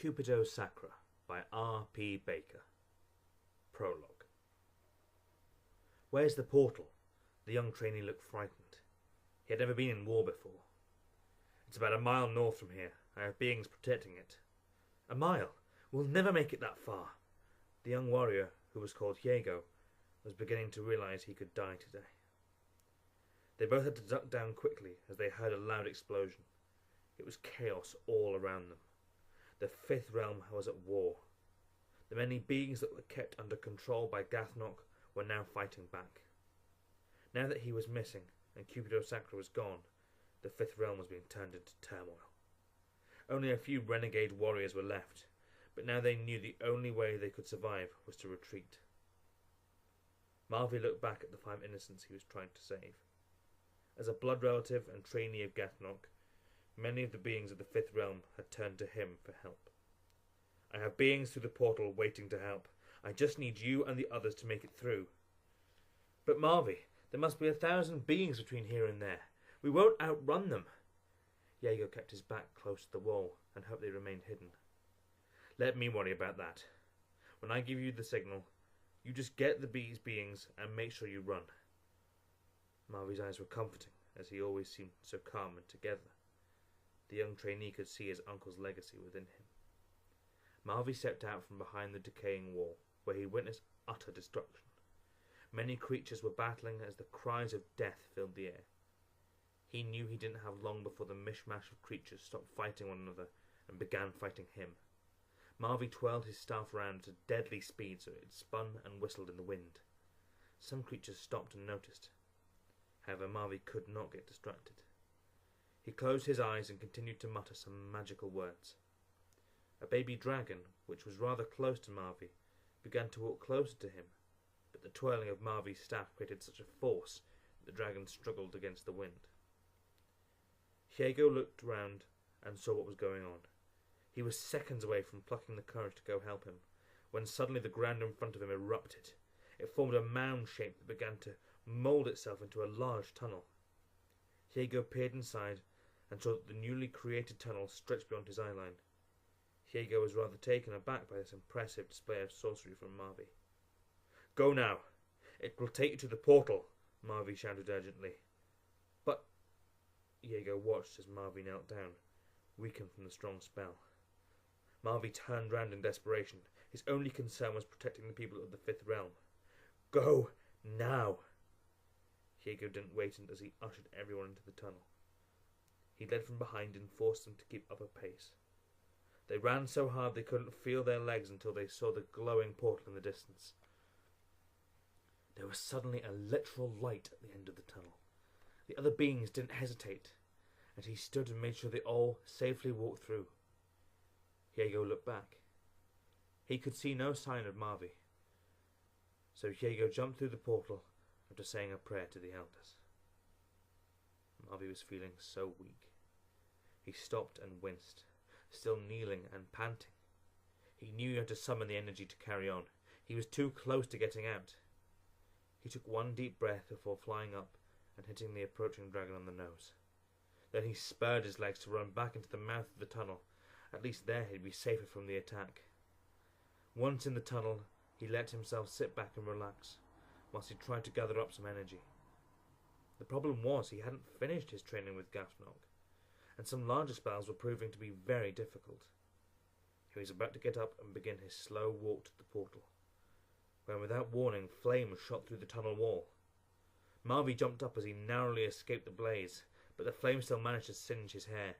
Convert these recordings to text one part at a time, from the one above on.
Cupido Sacra by R.P. Baker. Prologue. Where's the portal? The young trainee looked frightened. He had never been in war before. It's about a mile north from here. I have beings protecting it. A mile? We'll never make it that far. The young warrior, who was called Diego, was beginning to realize he could die today. They both had to duck down quickly as they heard a loud explosion. It was chaos all around them. The Fifth Realm was at war. The many beings that were kept under control by Gathnok were now fighting back. Now that he was missing and Cupido Sacra was gone, the Fifth Realm was being turned into turmoil. Only a few renegade warriors were left, but now they knew the only way they could survive was to retreat. Marvy looked back at the 5 innocents he was trying to save. As a blood relative and trainee of Gathnok, many of the beings of the Fifth Realm had turned to him for help. I have beings through the portal waiting to help. I just need you and the others to make it through. But Marvy, there must be 1,000 beings between here and there. We won't outrun them. Diego kept his back close to the wall and hoped they remained hidden. Let me worry about that. When I give you the signal, you just get the beings and make sure you run. Marvy's eyes were comforting, as he always seemed so calm and together. The young trainee could see his uncle's legacy within him. Marvy stepped out from behind the decaying wall, where he witnessed utter destruction. Many creatures were battling as the cries of death filled the air. He knew he didn't have long before the mishmash of creatures stopped fighting one another and began fighting him. Marvy twirled his staff round at a deadly speed so it spun and whistled in the wind. Some creatures stopped and noticed. However, Marvy could not get distracted. He closed his eyes and continued to mutter some magical words. A baby dragon, which was rather close to Marvy, began to walk closer to him, but the twirling of Marvy's staff created such a force that the dragon struggled against the wind. Diego looked round and saw what was going on. He was seconds away from plucking the courage to go help him, when suddenly the ground in front of him erupted. It formed a mound shape that began to mould itself into a large tunnel. Diego peered inside and saw that the newly created tunnel stretched beyond his eyeline. Diego was rather taken aback by this impressive display of sorcery from Marvy. Go now! It will take you to the portal, Marvy shouted urgently. But Diego watched as Marvy knelt down, weakened from the strong spell. Marvy turned round in desperation. His only concern was protecting the people of the Fifth Realm. Go now! Diego didn't wait as he ushered everyone into the tunnel. He led from behind and forced them to keep up a pace. They ran so hard they couldn't feel their legs until they saw the glowing portal in the distance. There was suddenly a literal light at the end of the tunnel. The other beings didn't hesitate, and he stood and made sure they all safely walked through. Diego looked back. He could see no sign of Marvy, so Diego jumped through the portal after saying a prayer to the elders. Marvy was feeling so weak. He stopped and winced, still kneeling and panting. He knew he had to summon the energy to carry on. He was too close to getting out. He took one deep breath before flying up and hitting the approaching dragon on the nose. Then he spurred his legs to run back into the mouth of the tunnel. At least there he'd be safer from the attack. Once in the tunnel, he let himself sit back and relax, whilst he tried to gather up some energy. The problem was he hadn't finished his training with Gathnok, and some larger spells were proving to be very difficult. He was about to get up and begin his slow walk to the portal, when without warning flames shot through the tunnel wall. Marvy jumped up as he narrowly escaped the blaze, but the flame still managed to singe his hair.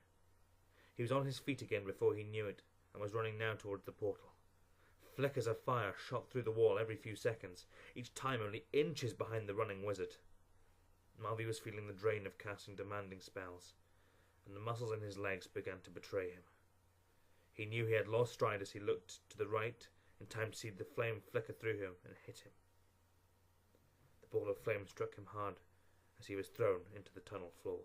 He was on his feet again before he knew it, and was running now towards the portal. Flickers of fire shot through the wall every few seconds, each time only inches behind the running wizard. Marvy was feeling the drain of casting demanding spells, and the muscles in his legs began to betray him. He knew he had lost stride as he looked to the right in time to see the flame flicker through him and hit him. The ball of flame struck him hard as he was thrown into the tunnel floor.